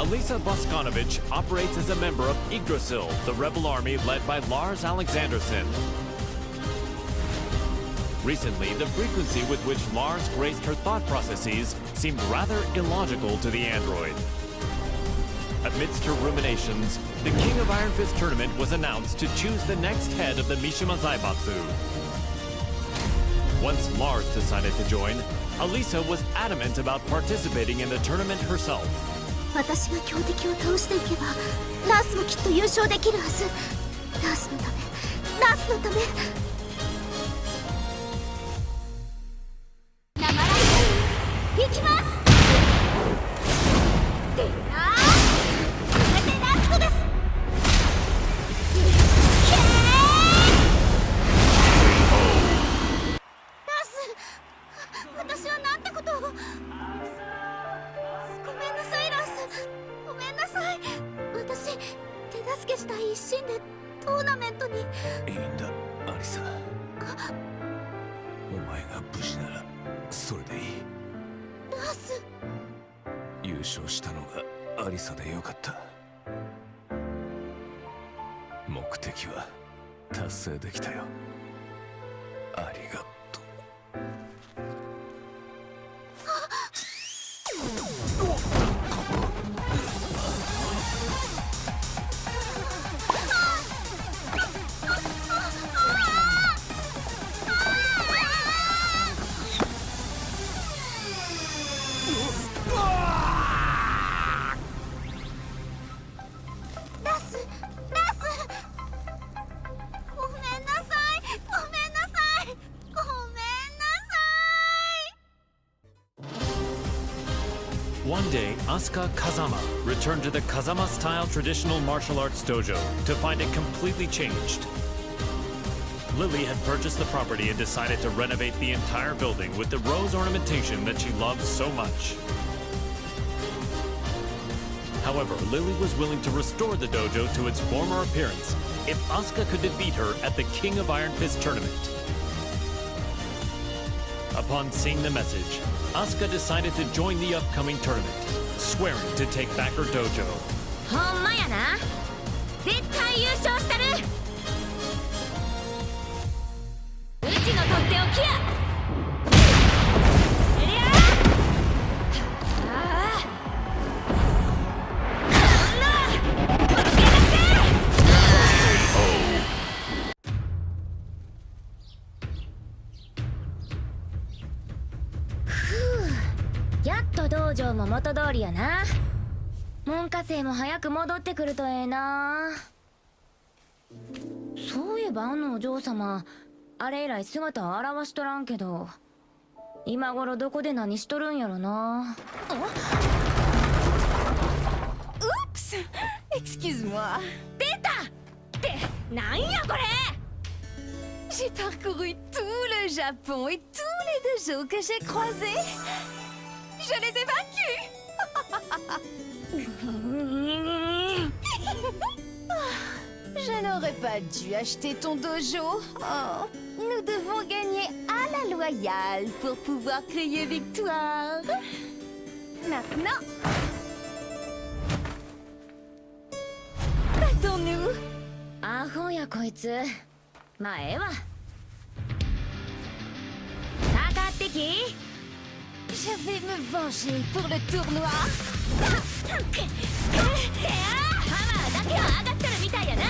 Alisa Boskanovich operates as a member of Yggdrasil, the rebel army led by Lars Alexanderson. Recently, the frequency with which Lars graced her thought processes seemed rather illogical to the android. Amidst her ruminations, the King of Iron Fist tournament was announced to choose the next head of the Mishima Zaibatsu. Once Lars decided to join, Alisa was adamant about participating in the tournament herself. 私が強敵を倒していけばナースもきっと優勝できるはず。ナースのためナースのため。生ライブ行きます。でなこれでラストです。ナース、私はなんてことを。ごめんなさいラース、ごめんなさい。私手助けしたい一心でトーナメントに。いいんだアリサ、お前が無事ならそれでいい。ラース、優勝したのがアリサでよかった。目的は達成できたよ。ありがとう。One day, Asuka Kazama returned to the Kazama-style traditional martial arts dojo to find it completely changed. Lily had purchased the property and decided to renovate the entire building with the rose ornamentation that she loves so much. However, Lily was willing to restore the dojo to its former appearance if Asuka could defeat her at the King of Iron Fist tournament. Upon seeing the message, Asuka decided to join the upcoming tournament, swearing to take back her dojo. ほんまやな。絶対優勝したる。うちのとっておきや。えりゃああ。そんな負けなせ。やっと道場も元通りやな。門下生も早く戻ってくるとええな。そういえばあのお嬢様、あれ以来姿を現しとらんけど、今頃どこで何しとるんやろな。Oups! Excuse-moi. 出たってなんやこれ。 J'ai parcouru tout le Japon et tous les dojos que j'ai croisés. Je les ai vaincus. Je n'aurais pas dû acheter ton dojo. Oh, nous devons gagner à la loyale pour pouvoir crier victoire. Maintenant, battons-nous. アホやこいつ。まあええわ。かかってき。Je vais me venger pour le tournoi. ハマーだけは上がってるみたいやな。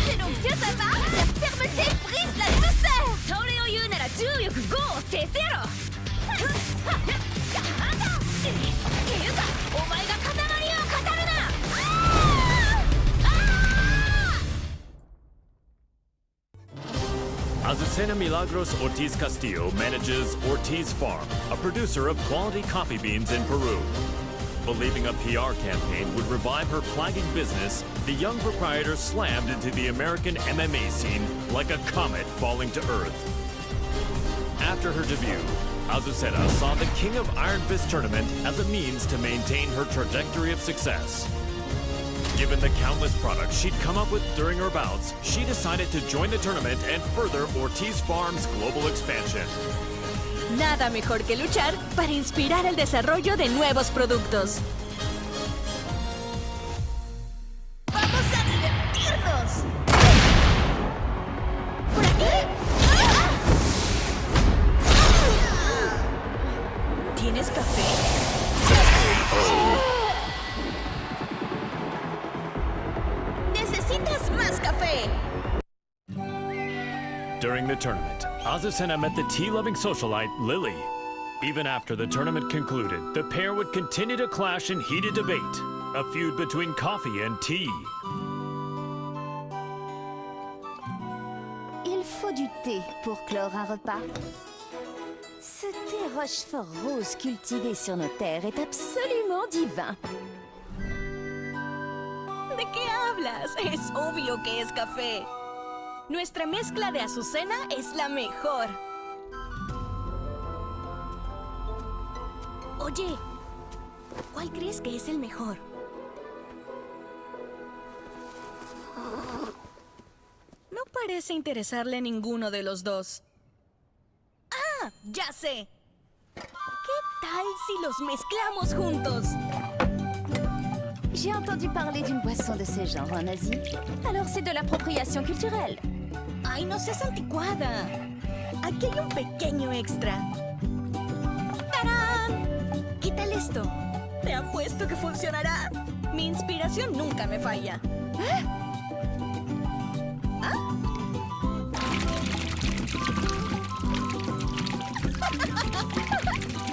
C'est donc bien ça va. La fermeté brise la douceur. それを言うなら重力5を制せろ。っていうかお前が塊を語るな。Azucena Milagros Ortiz Castillo manages Ortiz Farm, a producer of quality coffee beans in Peru. Believing a PR campaign would revive her flagging business, the young proprietor slammed into the American MMA scene like a comet falling to Earth. After her debut, Azucena saw the King of Iron Fist tournament as a means to maintain her trajectory of success. Given the countless products she'd come up with during her bouts, she decided to join the tournament and further Ortiz Farm's global expansion. Nada mejor que luchar para inspirar el desarrollo de nuevos productos. the tournament, Azucena met the tea-loving socialite, Lily. Even after the tournament concluded, the pair would continue to clash in heated debate, a feud between coffee and tea. Il faut du thé pour clore un repas. Ce thé Rochefort rose cultivé sur nos terres est absolument divin. ¿De qué hablas? Es obvio que es café. Nuestra mezcla de azucena es la mejor. Oye, ¿cuál crees que es el mejor? No parece interesarle ninguno de los dos. ¡Ah! ¡Ya sé! ¿Qué tal si los mezclamos juntos? J'ai entendu parler d'une boisson de ce genre en Asie. Alors c'est de l'appropriation culturelle. ¡Ay, no seas anticuada! Aquí hay un pequeño extra. ¡Tarán! ¿Qué tal esto? Te apuesto que funcionará. Mi inspiración nunca me falla.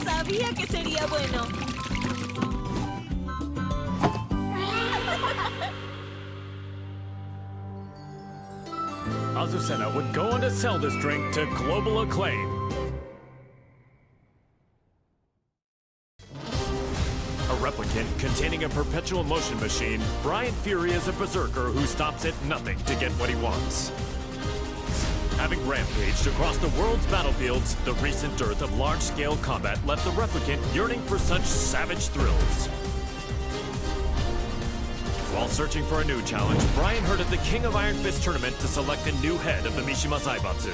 Sabía que sería bueno. Azucena would go on to sell this drink to global acclaim. A replicant containing a perpetual motion machine, Brian Fury is a berserker who stops at nothing to get what he wants. Having rampaged across the world's battlefields, the recent dearth of large-scale combat left the replicant yearning for such savage thrills. While searching for a new challenge, Brian heard of the King of Iron Fist tournament to select a new head of the Mishima Zaibatsu.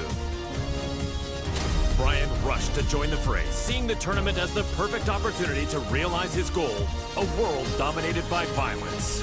Brian rushed to join the fray, seeing the tournament as the perfect opportunity to realize his goal, a world dominated by violence.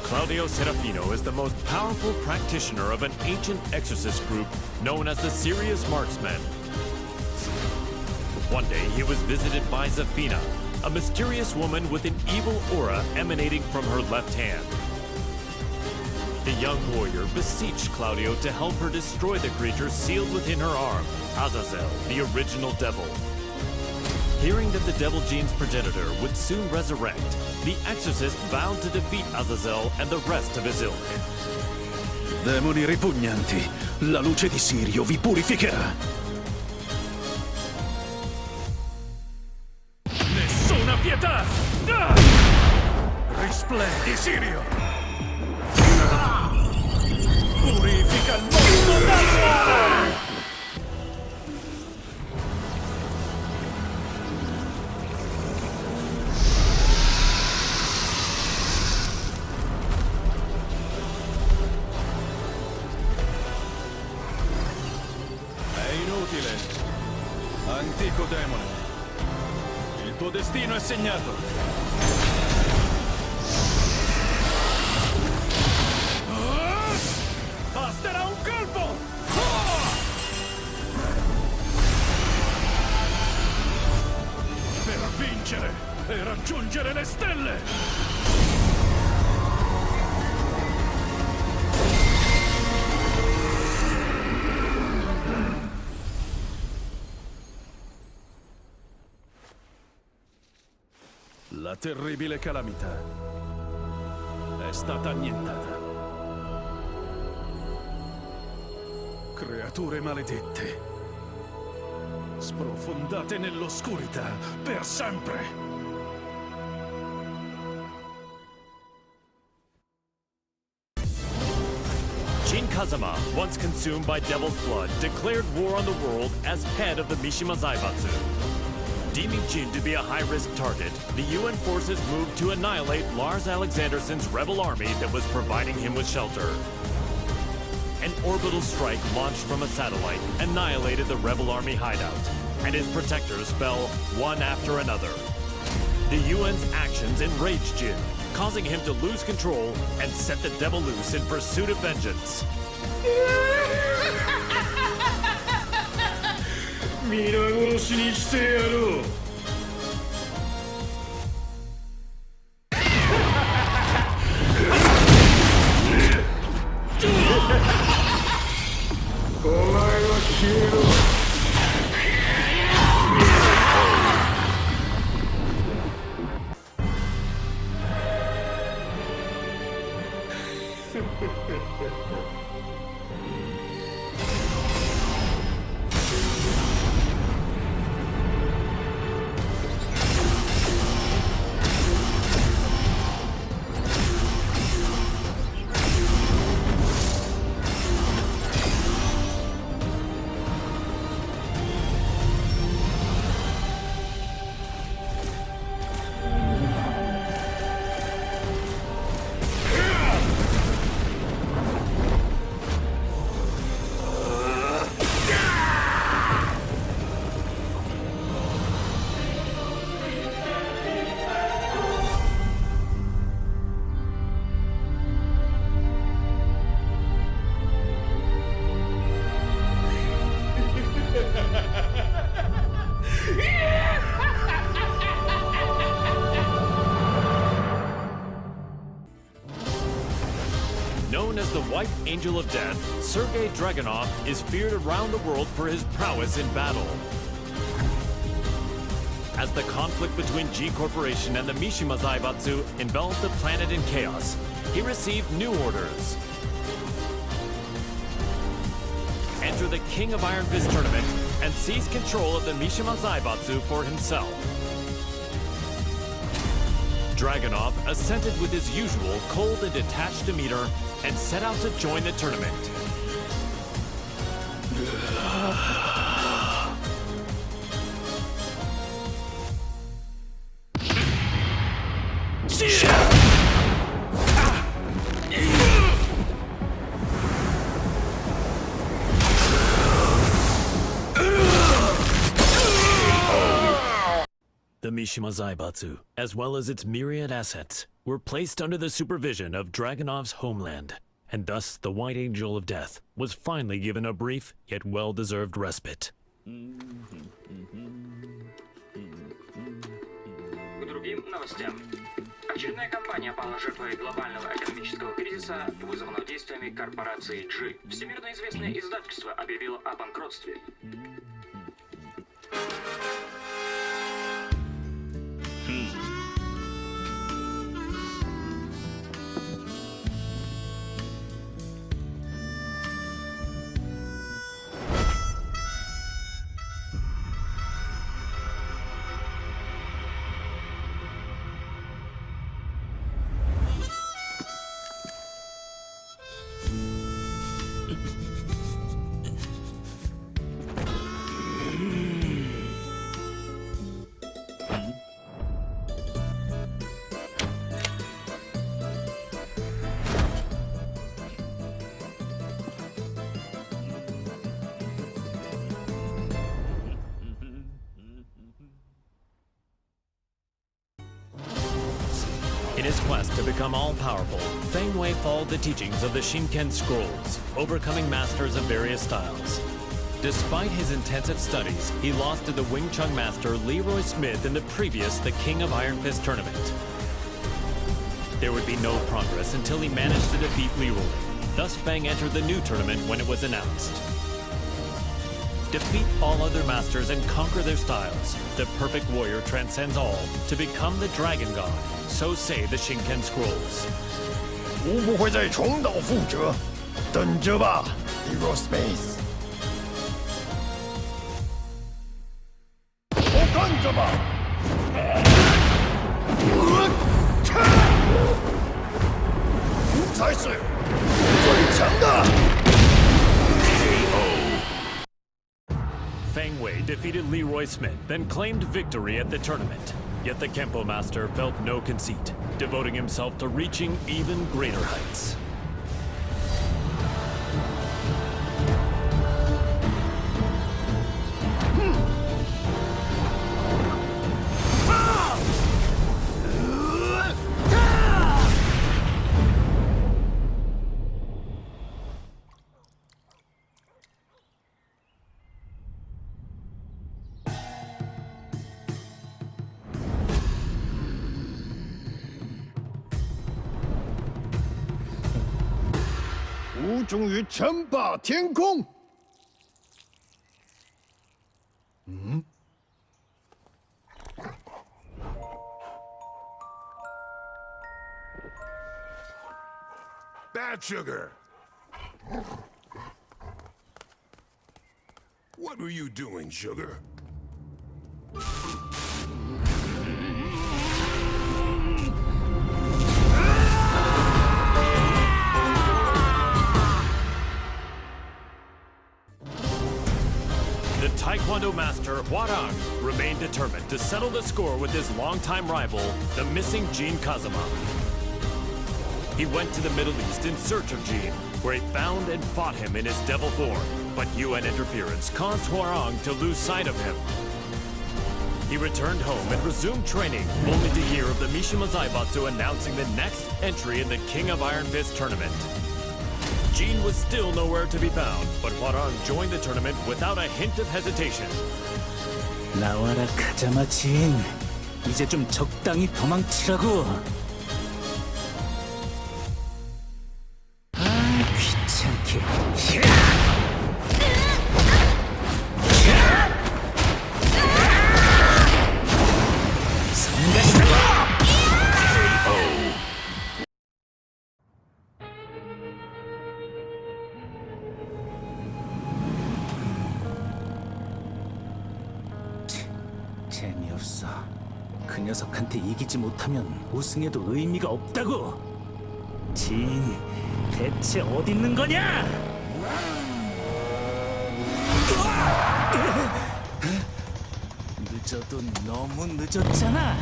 Claudio Serafino is the most powerful practitioner of an ancient exorcist group known as the Serious Marksmen. One day he was visited by Zafina, a mysterious woman with an evil aura emanating from her left hand. The young warrior beseeched Claudio to help her destroy the creature sealed within her arm, Azazel, the original devil. Hearing that the Devil Gene's progenitor would soon resurrect, the exorcist vowed to defeat Azazel and the rest of his ilk. Demoni ripugnanti, la luce di Sirio vi purificherà. Nessuna pietà! Risplendi, Sirio! Purifica il mondo dal Antico demone, il tuo destino è segnato. Basterà un colpo! raggiungere le stelle! La terribile calamità è stata annientata. Creature maledette, sprofondate nell'oscurità per sempre. Jin Kazama, once consumed by Devil's Blood, declared war on the world as head of the Mishima Zaibatsu. Deeming Jin to be a high-risk target, the UN forces moved to annihilate Lars Alexandersson's rebel army that was providing him with shelter. An orbital strike launched from a satellite annihilated the rebel army hideout, and his protectors fell one after another. The UN's actions enraged Jin, causing him to lose control and set the devil loose in pursuit of vengeance. 皆殺しにしてやろう。お前は消えろ。Known as the White Angel of Death, Sergei Dragunov is feared around the world for his prowess in battle. As the conflict between G Corporation and the Mishima Zaibatsu enveloped the planet in chaos, he received new orders. Enter the King of Iron Fist tournament and seize control of the Mishima Zaibatsu for himself. Dragunov assented with his usual cold and detached demeanor and set out to join the tournament. The Mishima Zaibatsu, as well as its myriad assets, were placed under the supervision of Dragunov's homeland, and thus the White Angel of Death was finally given a brief yet well-deserved respite. К другим новостям. Очередная компания пала жертвой глобального экономического кризиса, вызванного действиями корпорации G. Всемирно известное издательство объявило о банкротстве. In his quest to become all-powerful, Feng Wei followed the teachings of the Shinken Scrolls, overcoming masters of various styles. Despite his intensive studies, he lost to the Wing Chun master Leroy Smith in the previous The King of Iron Fist tournament. There would be no progress until he managed to defeat Leroy. Thus, Fang entered the new tournament when it was announced. Defeat all other masters and conquer their styles. The perfect warrior transcends all to become the Dragon God. So say the Shinken Scrolls. 我不会再重蹈覆辙，等着吧 ，Leroy Smith。我看着吧。才是最强的。Fang Wei defeated Leroy Smith, then claimed victory at the tournament. Yet the Kempo master felt no conceit, devoting himself to reaching even greater heights. "我终于称霸天空。Bad sugar. What were you doing, sugar? The Taekwondo master Hwarang remained determined to settle the score with his longtime rival, the missing Jin Kazama. He went to the Middle East in search of Jin, where he found and fought him in his devil form, but UN interference caused Hwarang to lose sight of him. He returned home and resumed training, only to hear of the Mishima Zaibatsu announcing the next entry in the King of Iron Fist tournament. Jin was still nowhere to be found, but Hwarang joined the tournament without a hint of hesitation. 나와라 카자마 진. 이제 좀 적당히 도망치라고. 아, 귀찮게. 재미없어. 그 녀석한테 이기지 못하면 우승해도 의미가 없다고. 진, 대체 어디 있는 거냐? 늦어도 너무 늦었잖아.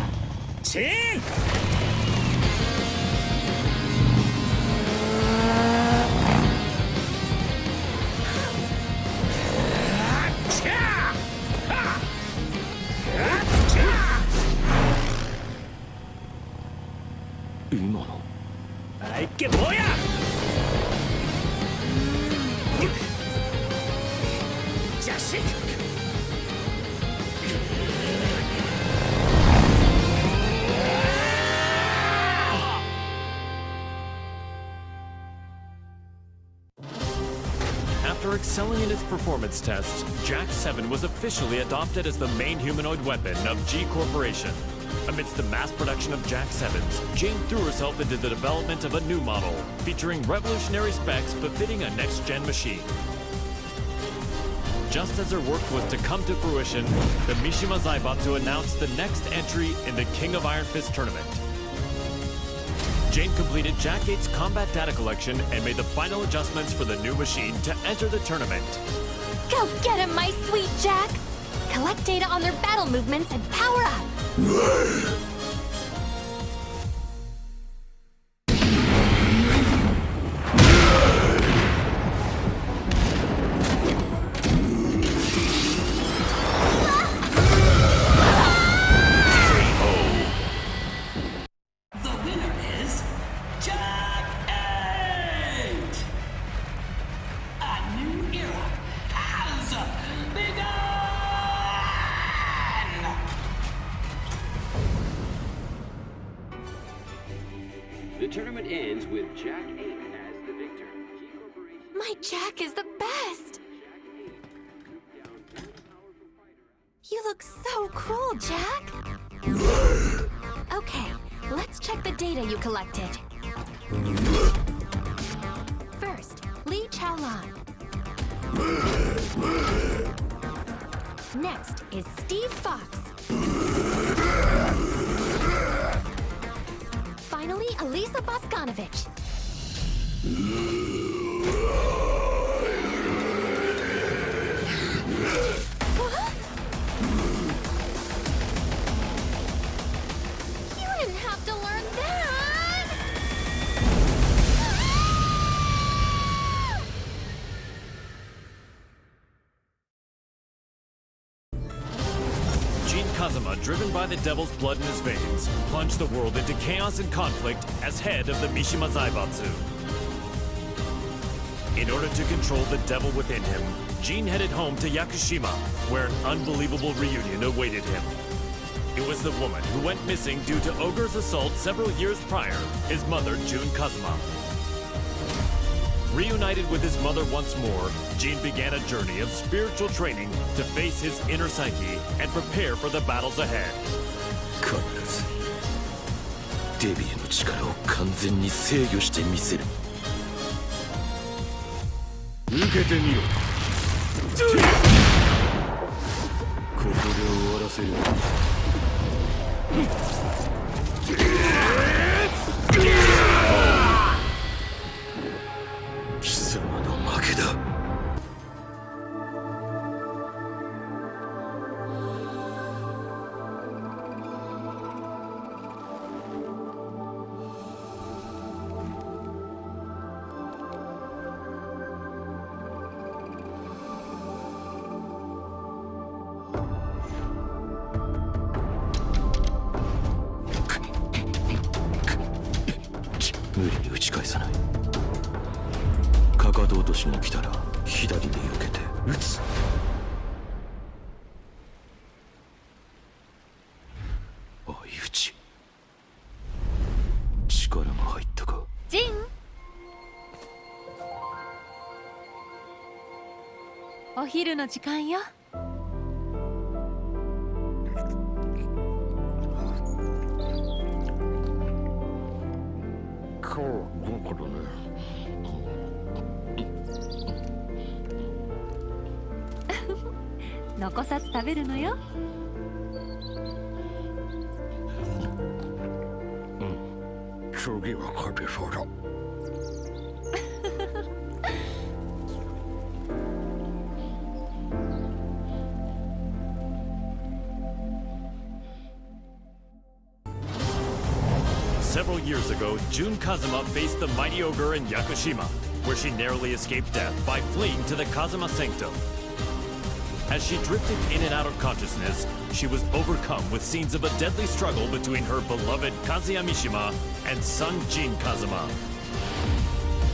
진! 아, 이게 뭐야? 자식! After excelling in its performance tests, Jack 7 was officially adopted as the main humanoid weapon of G Corporation. Amidst the mass production of Jack 7s, Jane threw herself into the development of a new model, featuring revolutionary specs befitting a next-gen machine. Just as her work was to come to fruition, the Mishima Zaibatsu announced the next entry in the King of Iron Fist tournament. Jane completed Jack 8's combat data collection and made the final adjustments for the new machine to enter the tournament. Go get him, my sweet Jack! Collect data on their battle movements and power up! The winner is Jack 8! A new era has ends with Jack 8 as the victor. My Jack is the best! You look so cool, Jack! Okay, let's check the data you collected. First, Lee Chaolan. Next is Steve Fox. Finally, Elisa Boscanovich. You didn't have to learn that! Jin Kazama, driven by the devil's blood in his veins, plunged the world into chaos and conflict as head of the Mishima Zaibatsu. In order to control the devil within him, Jin headed home to Yakushima, where an unbelievable reunion awaited him. It was the woman who went missing due to Ogre's assault several years prior, his mother, Jun Kazama. Reunited with his mother once more, Jin began a journey of spiritual training to face his inner psyche and prepare for the battles ahead. 必ずデビューの力を完全に制御してみせる。受けてみろ。ここで終わらせる。貴様の負けだ。無理に打ち返さない。かかと落としが来たら左に避けて打つ。相打ち。力が入ったか。ジン！お昼の時間よ。残さず食べるのよ。次は勝てそうだ。Several years ago, Jun Kazama faced the mighty ogre in Yakushima, where she narrowly escaped death by fleeing to the Kazama Sanctum. As she drifted in and out of consciousness, she was overcome with scenes of a deadly struggle between her beloved Kazuya Mishima and son Jin Kazama.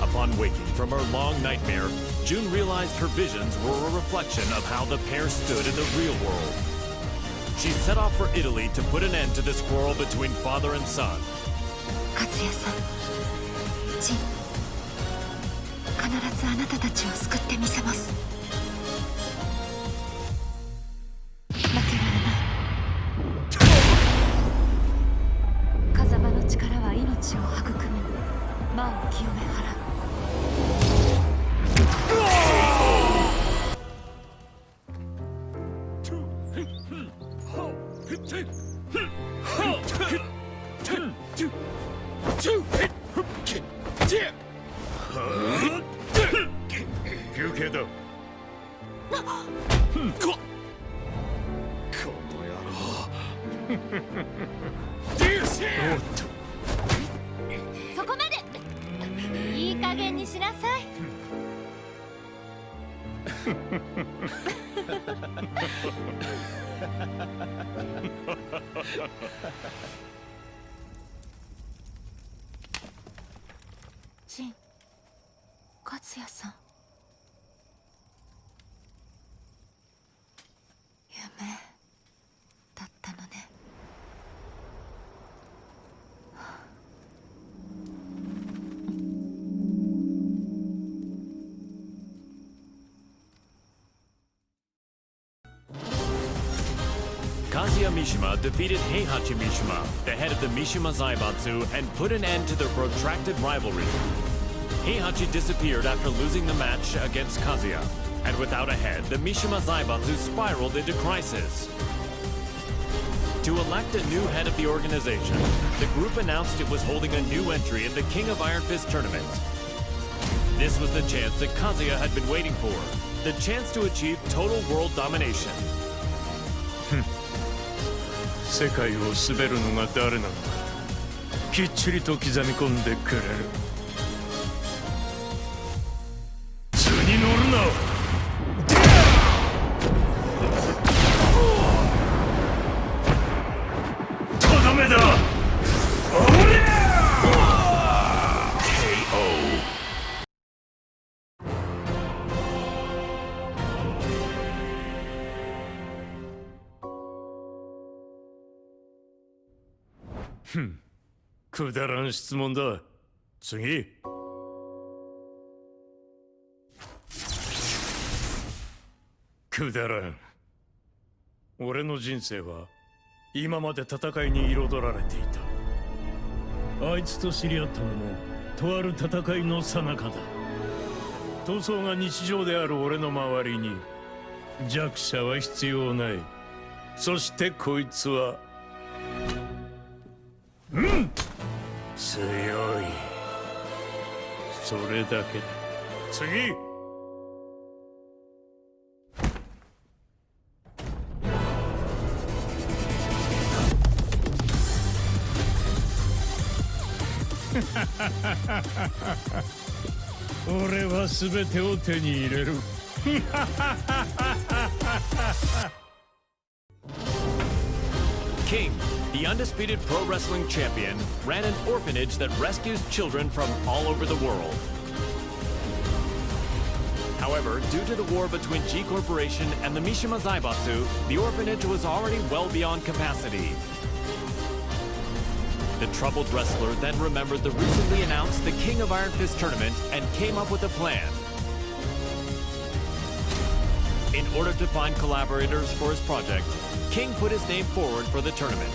Upon waking from her long nightmare, Jun realized her visions were a reflection of how the pair stood in the real world. She set off for Italy to put an end to this quarrel between father and son. 勝也さん、ジン、必ずあなたたちを救ってみせます。負けられない。風間の力は命を育み、魔を清め払う。休憩だ。そこまで。いい加減にしなさい。ジン、勝也さん。夢だったのね。Mishima defeated Heihachi Mishima, the head of the Mishima Zaibatsu, and put an end to their protracted rivalry. Heihachi disappeared after losing the match against Kazuya, and without a head, the Mishima Zaibatsu spiraled into crisis. To elect a new head of the organization, the group announced it was holding a new entry in the King of Iron Fist tournament. This was the chance that Kazuya had been waiting for, the chance to achieve total world domination. 世界を滑るのが誰なのかきっちりと刻み込んでくれる図に乗るなとどめだおりゃKOくだらん質問だ次くだらん俺の人生は今まで戦いに彩られていたあいつと知り合ったのもとある戦いの最中だ闘争が日常である俺の周りに弱者は必要ないそしてこいつは強いそれだけだ次俺は全てを手に入れるKing, the undisputed pro wrestling champion, ran an orphanage that rescues children from all over the world. However, due to the war between G Corporation and the Mishima Zaibatsu, the orphanage was already well beyond capacity. The troubled wrestler then remembered the recently announced the King of Iron Fist tournament and came up with a plan. In order to find collaborators for his project, King put his name forward for the tournament.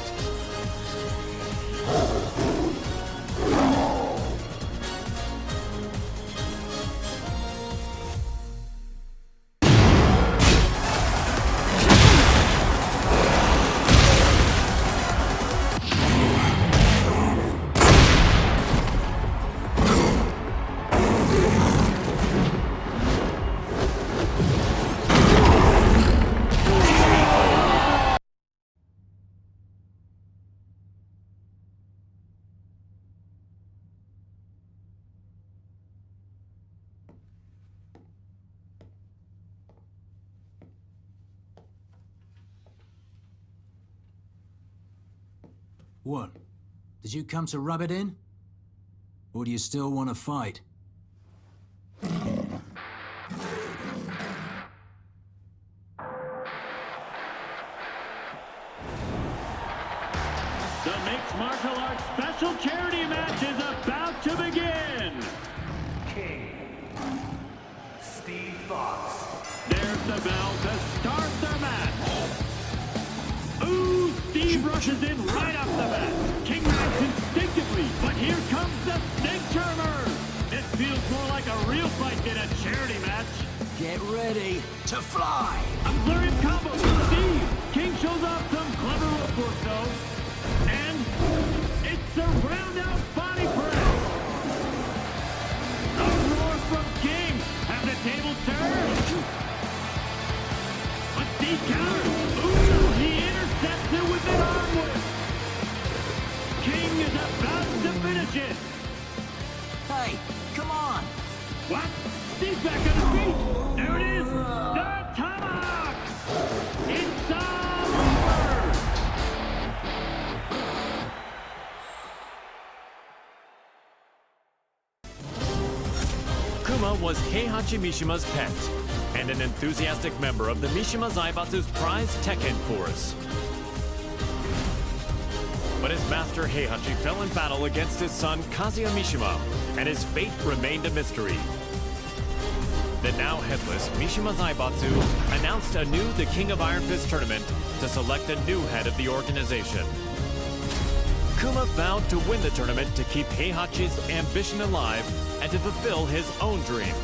What? Did you come to rub it in? Or do you still want to fight? The mixed martial arts special charity match is about to begin! King. Steve Fox. There's the bell to start the match! Ooh, Steve rushes in right off the bat. King reacts instinctively, but here comes the snake charmer! It feels more like a real fight than a charity match. Get ready to fly! A flurry of combos from Steve! King shows off some clever rope work though. And it's a round-out body press! A roar from King! Have the table turned! But Steve counters! Ooh, he intercepts it with an arm whip! King is about to finish it! Hey, come on! What? Steve's back on his feet! There it is! The tomahawk! It's over! Kuma was Heihachi Mishima's pet, and an enthusiastic member of the Mishima Zaibatsu's prized Tekken force. But his master Heihachi fell in battle against his son Kazuya Mishima, and his fate remained a mystery. The now headless Mishima Zaibatsu announced anew the King of Iron Fist tournament to select a new head of the organization. Kuma vowed to win the tournament to keep Heihachi's ambition alive and to fulfill his own dream.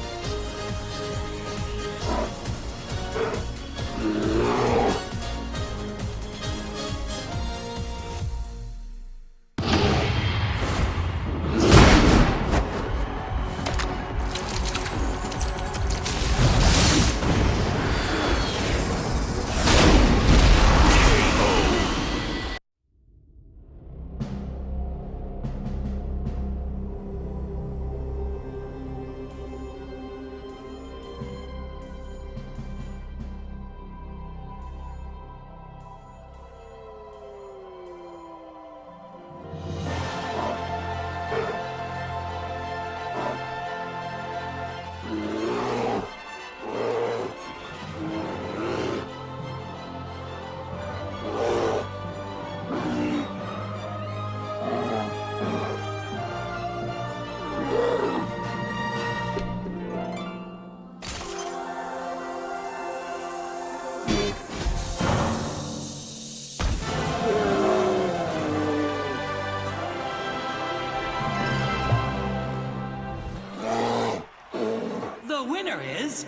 The winner is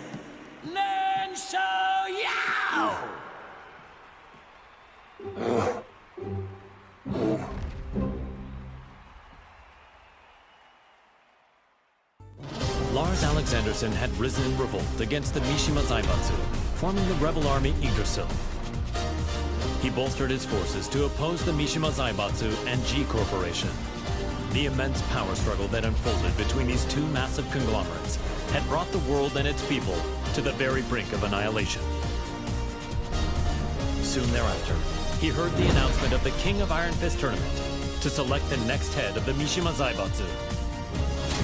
Len Xiaoyao! Lars Alexanderson had risen in revolt against the Mishima Zaibatsu, forming the rebel army Yggdrasil. He bolstered his forces to oppose the Mishima Zaibatsu and G Corporation. The immense power struggle that unfolded between these two massive conglomerates had brought the world and its people to the very brink of annihilation. Soon thereafter, he heard the announcement of the King of Iron Fist tournament to select the next head of the Mishima Zaibatsu.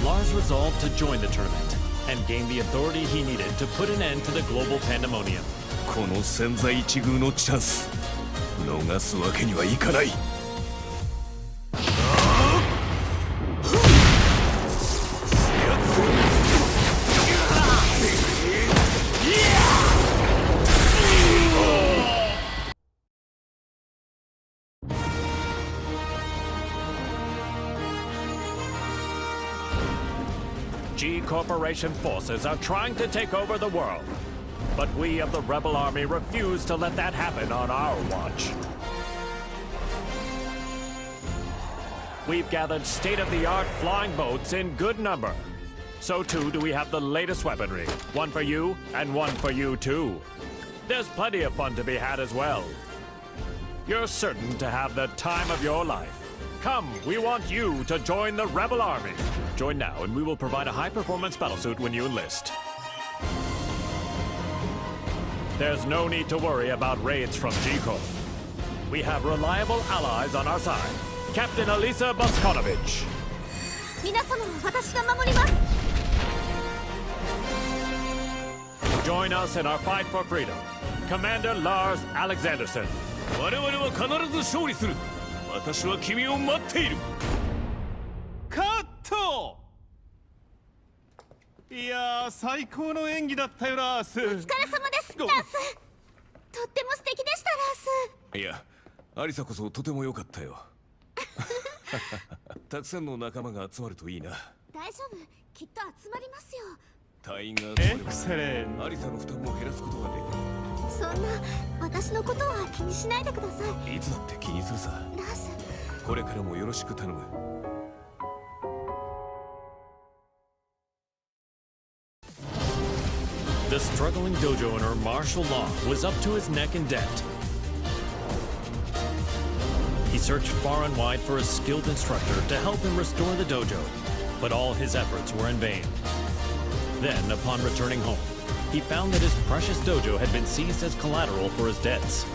Lars resolved to join the tournament and gain the authority he needed to put an end to the global pandemonium. この千載一遇のチャンス逃すわけにはいかない。G Corporation forces are trying to take over the world, but we of the Rebel Army refuse to let that happen on our watch. We've gathered state-of-the-art flying boats in good number. So too do we have the latest weaponry, one for you and one for you too. There's plenty of fun to be had as well. You're certain to have the time of your life. Come, we want you to join the Rebel Army. Join now and we will provide a high-performance battlesuit when you enlist. There's no need to worry about raids from G-Corp. We have reliable allies on our side. Captain Elisa Boskonovich. 皆様は私が守ります。 Join us in our fight for freedom. Commander Lars Alexanderson. 我々は必ず勝利する。私は君を待っている。カット。いやー、最高の演技だったよラース。お疲れ様です、ラース。とっても素敵でしたラース。いや、アリサこそとても良かったよ。たくさんの仲間が集まるといいな。大丈夫、きっと集まりますよ。隊員が集まればアリサの負担も減らすことができる。そんな私のことは気にしないでください。いつだって気にするさ。ラース、これからもよろしく頼む。The struggling dojo owner Marshall Law was up to his neck in debt. He searched far and wide for a skilled instructor to help him restore the dojo, but all his efforts were in vain. Then, upon returning home, he found that his precious dojo had been seized as collateral for his debts.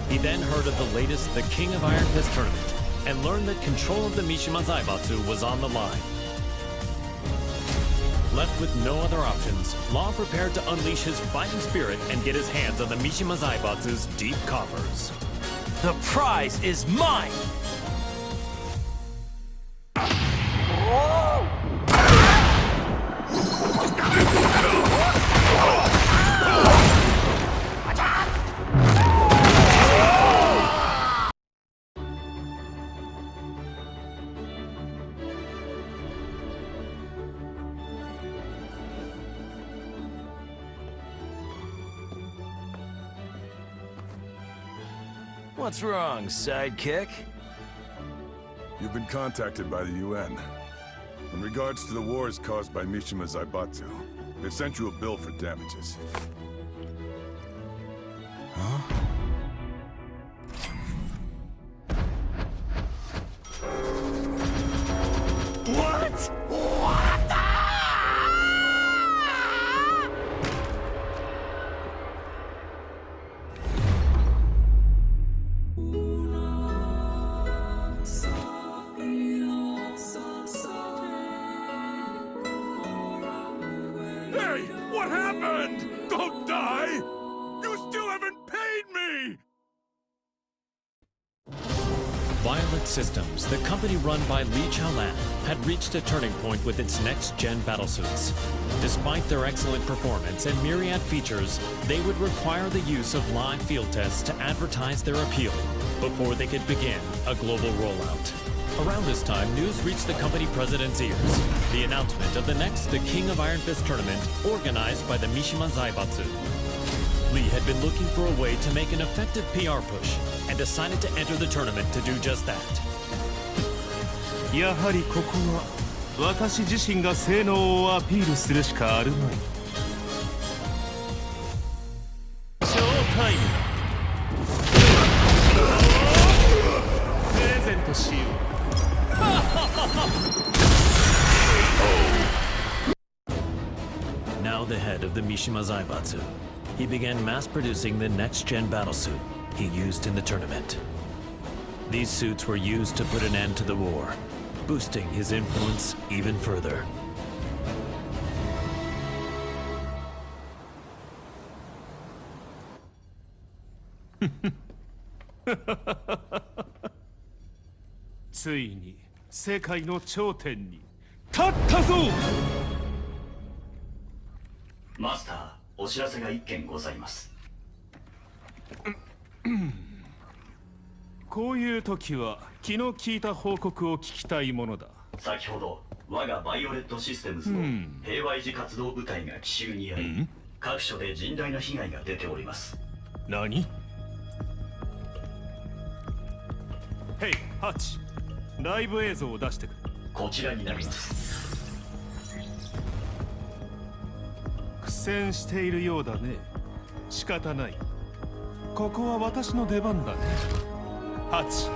He then heard of the latest The King of Iron Fist tournament and learned that control of the Mishima Zaibatsu was on the line. Left with no other options, Law prepared to unleash his fighting spirit and get his hands on the Mishima Zaibatsu's deep coffers. The prize is mine! What's wrong, sidekick? You've been contacted by the UN. In regards to the wars caused by Mishima Zaibatsu, they've sent you a bill for damages. Huh? What? What the? Hey, what happened? Don't die! You still haven't paid me! Violet Systems, the company run by Li Chaolan, had reached a turning point with its next-gen battlesuits. Despite their excellent performance and myriad features, they would require the use of live field tests to advertise their appeal before they could begin a global rollout. Around this time, news reached the company president's ears. The announcement of the next The King of Iron Fist tournament organized by the Mishima Zaibatsu. Lee had been looking for a way to make an effective PR push and decided to enter the tournament to do just that. やはりここは私自身が性能をアピールするしかあるまい。ショータイムだ。プレゼントしよう。Now the head of the Mishima Zaibatsu, he began mass-producing the next-gen battlesuit he used in the tournament. These suits were used to put an end to the war, boosting his influence even further. Finally, 世界の頂点に立ったぞ。マスター、お知らせが一件ございます。こういう時は気の利いた報告を聞きたいものだ。先ほど我がバイオレットシステムズの平和維持活動部隊が奇襲に遭い、各所で甚大な被害が出ております。何？ヘイ、ハッチ、ライブ映像を出してくれ。こちらになります。苦戦しているようだね。仕方ない。ここは私の出番だね。ハチ、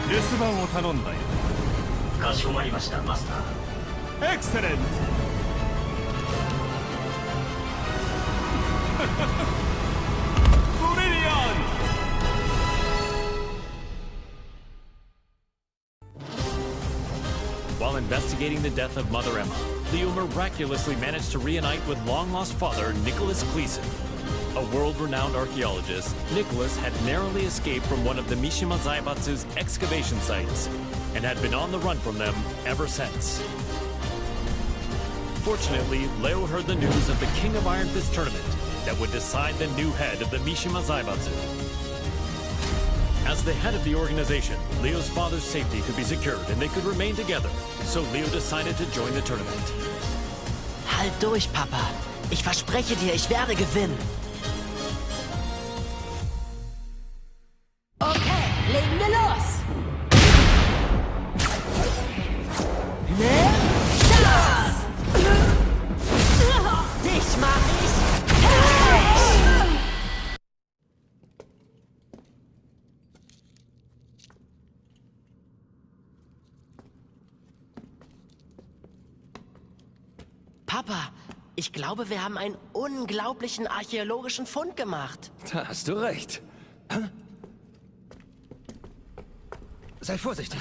留守番を頼んだよ。かしこまりました、マスター。エクセレント。ブリリアント。While investigating the death of Mother Emma, Leo miraculously managed to reunite with long-lost father Nicholas Gleason. A world-renowned archaeologist, Nicholas had narrowly escaped from one of the Mishima Zaibatsu's excavation sites and had been on the run from them ever since. Fortunately, Leo heard the news of the King of Iron Fist tournament that would decide the new head of the Mishima Zaibatsu. As the head of the organization, Leo's father's safety could be secured and they could remain together, so Leo decided to join the tournament. Halt durch, Papa. Ich verspreche dir, ich werde gewinnen. Okay, legen wir los! Das! Dich mach ich! Papa, ich glaube, wir haben einen unglaublichen archäologischen Fund gemacht. Da hast du recht. Sei vorsichtig.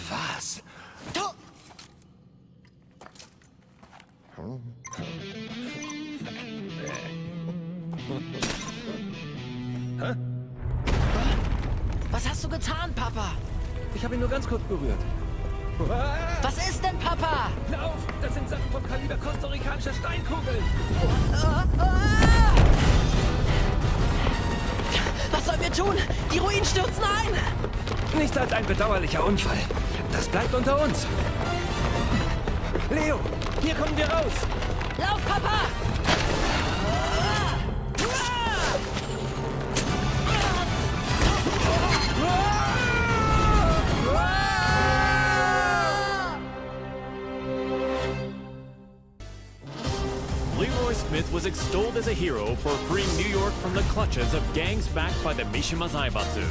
Was? Du! Hä? Was hast du getan, Papa? Ich habe ihn nur ganz kurz berührt. Was ist denn, Papa? Lauf! Das sind Sachen vom Kaliber kostarikanischer Steinkugeln! Was sollen wir tun? Die Ruinen stürzen ein! Nichts als ein bedauerlicher Unfall. Das bleibt unter uns. Leo, hier kommen wir raus! Lauf, Papa! Leroy Smith was extolled as a hero for freeing New York from the clutches of gangs backed by the Mishima Zaibatsu.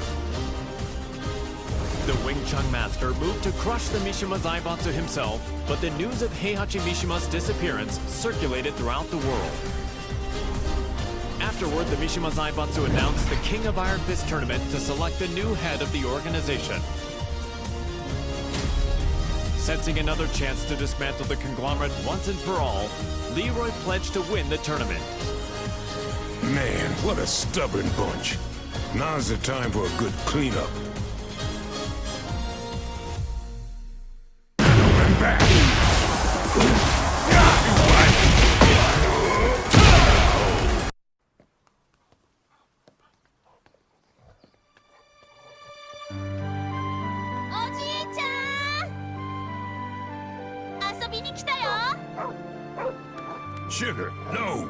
The Wing Chun master moved to crush the Mishima Zaibatsu himself, but the news of Heihachi Mishima's disappearance circulated throughout the world. Afterward, the Mishima Zaibatsu announced the King of Iron Fist tournament to select a new head of the organization. Sensing another chance to dismantle the conglomerate once and for all, Leroy pledged to win the tournament. Man, what a stubborn bunch. Now's the time for a good cleanup. Back. Sugar, no!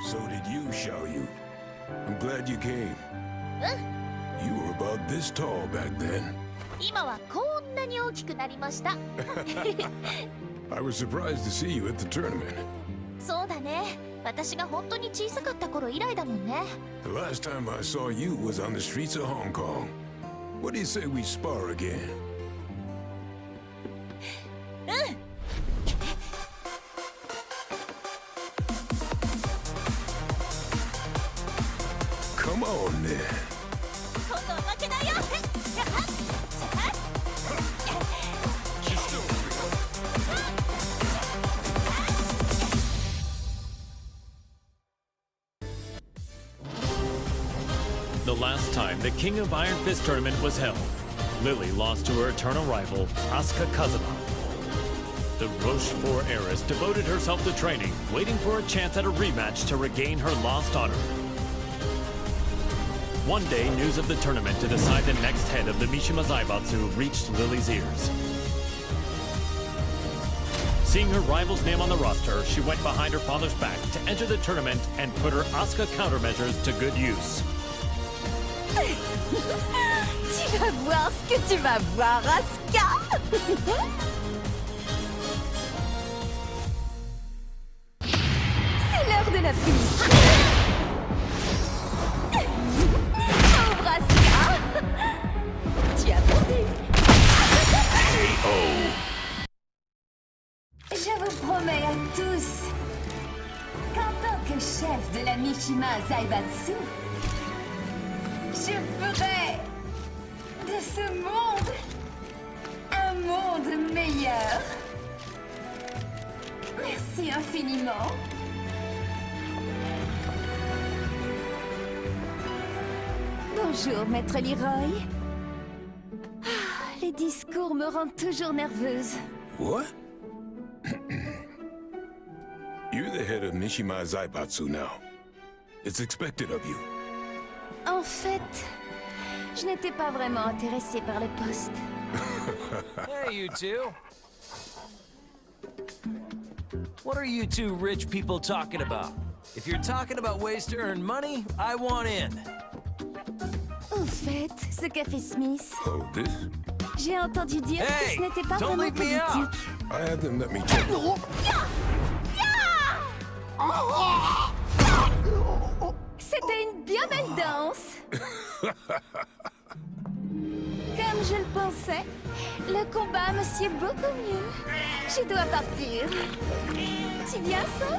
So did you, Xiaoyu. I'm glad you came. You were about this tall back then. I was surprised to see you at the tournament. The last time I saw you was on the streets of Hong Kong. What do you say we spar again? Come on, then. The last time the King of Iron Fist tournament was held, Lily lost to her eternal rival, Asuka Kazama. The Rochefort heiress devoted herself to training, waiting for a chance at a rematch to regain her lost honor. One day, news of the tournament to decide the next head of the Mishima Zaibatsu reached Lily's ears. Seeing her rival's name on the roster, she went behind her father's back to enter the tournament and put her Asuka countermeasures to good use. Tu vas voir ce que tu vas voir, Asuka. C'est l'heure de la punition. Pauvre Asuka. Tu as perdu. Je vous promets à tous qu'en tant que chef de la Mishima Zaibatsu, je ferai de ce monde un monde meilleur. Merci infiniment. Bonjour, Maître Leroy. Les discours me rendent toujours nerveuse. What? You're the head of Mishima Zaibatsu now. It's expected of you. En fait, je n'étais pas vraiment intéressée par le poste. Hey, you two. What are you two rich people talking about? If you're talking about ways to earn money, I want in. Au fait, ce café Smith. Oh, this? J'ai entendu dire que ce n'était pas vraiment politique. I had them let me check. C'était une bien belle danse. Comme je le pensais, le combat me sied beaucoup mieux. Je dois partir. Tu viens, ça?